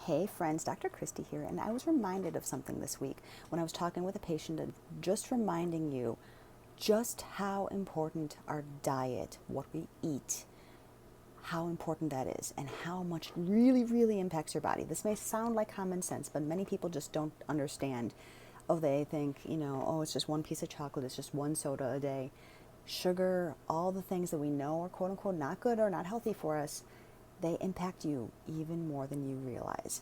Hey friends, Dr. Christy here, and I was reminded of something this week when I was talking with a patient and just reminding you just how important our diet, what we eat, how important that is, and how much really impacts your body. This may sound like common sense, but many people just don't understand. Oh, they think, oh, it's just one piece of chocolate, it's just one soda a day. Sugar, all the things that we know are quote unquote not good or not healthy for us, they impact you even more than you realize.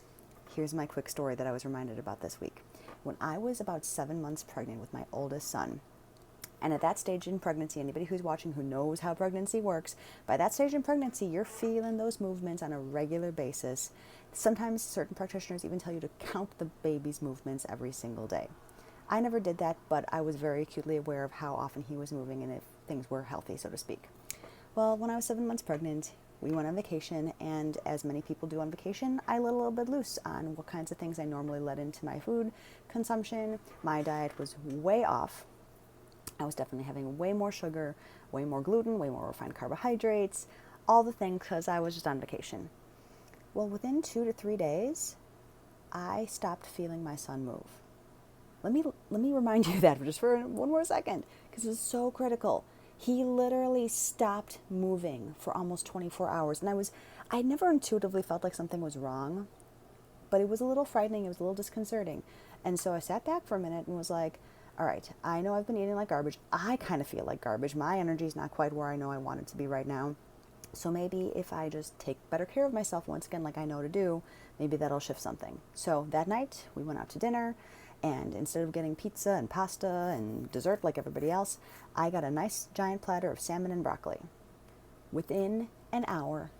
Here's my quick story that I was reminded about this week. When I was about 7 months pregnant with my oldest son, and at that stage in pregnancy, anybody who's watching who knows how pregnancy works, by that stage in pregnancy, you're feeling those movements on a regular basis. Sometimes certain practitioners even tell you to count the baby's movements every single day. I never did that, but I was very acutely aware of how often he was moving and if things were healthy, so to speak. Well, when I was 7 months pregnant, we went on vacation, and as many people do on vacation, I let a little bit loose on what kinds of things I normally let into my food consumption. My diet was way off. I was definitely having way more sugar, way more gluten, way more refined carbohydrates, all the things because I was just on vacation. Well, within 2 to 3 days, I stopped feeling my son move. Let me remind you that just for one more second, because it's so critical. He literally stopped moving for almost 24 hours. And I never intuitively felt like something was wrong, but it was a little frightening. It was a little disconcerting. And so I sat back for a minute and was like, all right, I know I've been eating like garbage. I kind of feel like garbage. My energy is not quite where I know I want it to be right now. So maybe if I just take better care of myself once again, like I know to do, maybe that'll shift something. So that night we went out to dinner, and instead of getting pizza and pasta and dessert like everybody else, I got a nice giant platter of salmon and broccoli. Within an hour,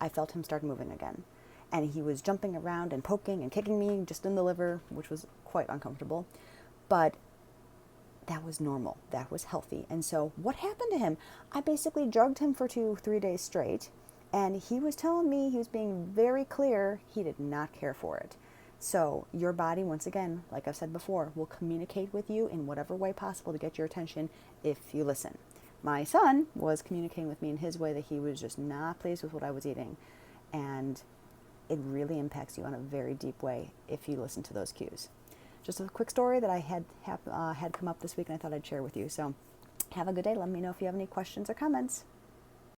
I felt him start moving again. And he was jumping around and poking and kicking me just in the liver, which was quite uncomfortable. But that was normal. That was healthy. And so what happened to him? I basically drugged him for 2, 3 days straight. And he was telling me, he was being very clear, he did not care for it. So your body, once again, like I've said before, will communicate with you in whatever way possible to get your attention if you listen. My son was communicating with me in his way that he was just not pleased with what I was eating. And it really impacts you on a very deep way if you listen to those cues. Just a quick story that I had come up this week and I thought I'd share with you. So have a good day. Let me know if you have any questions or comments.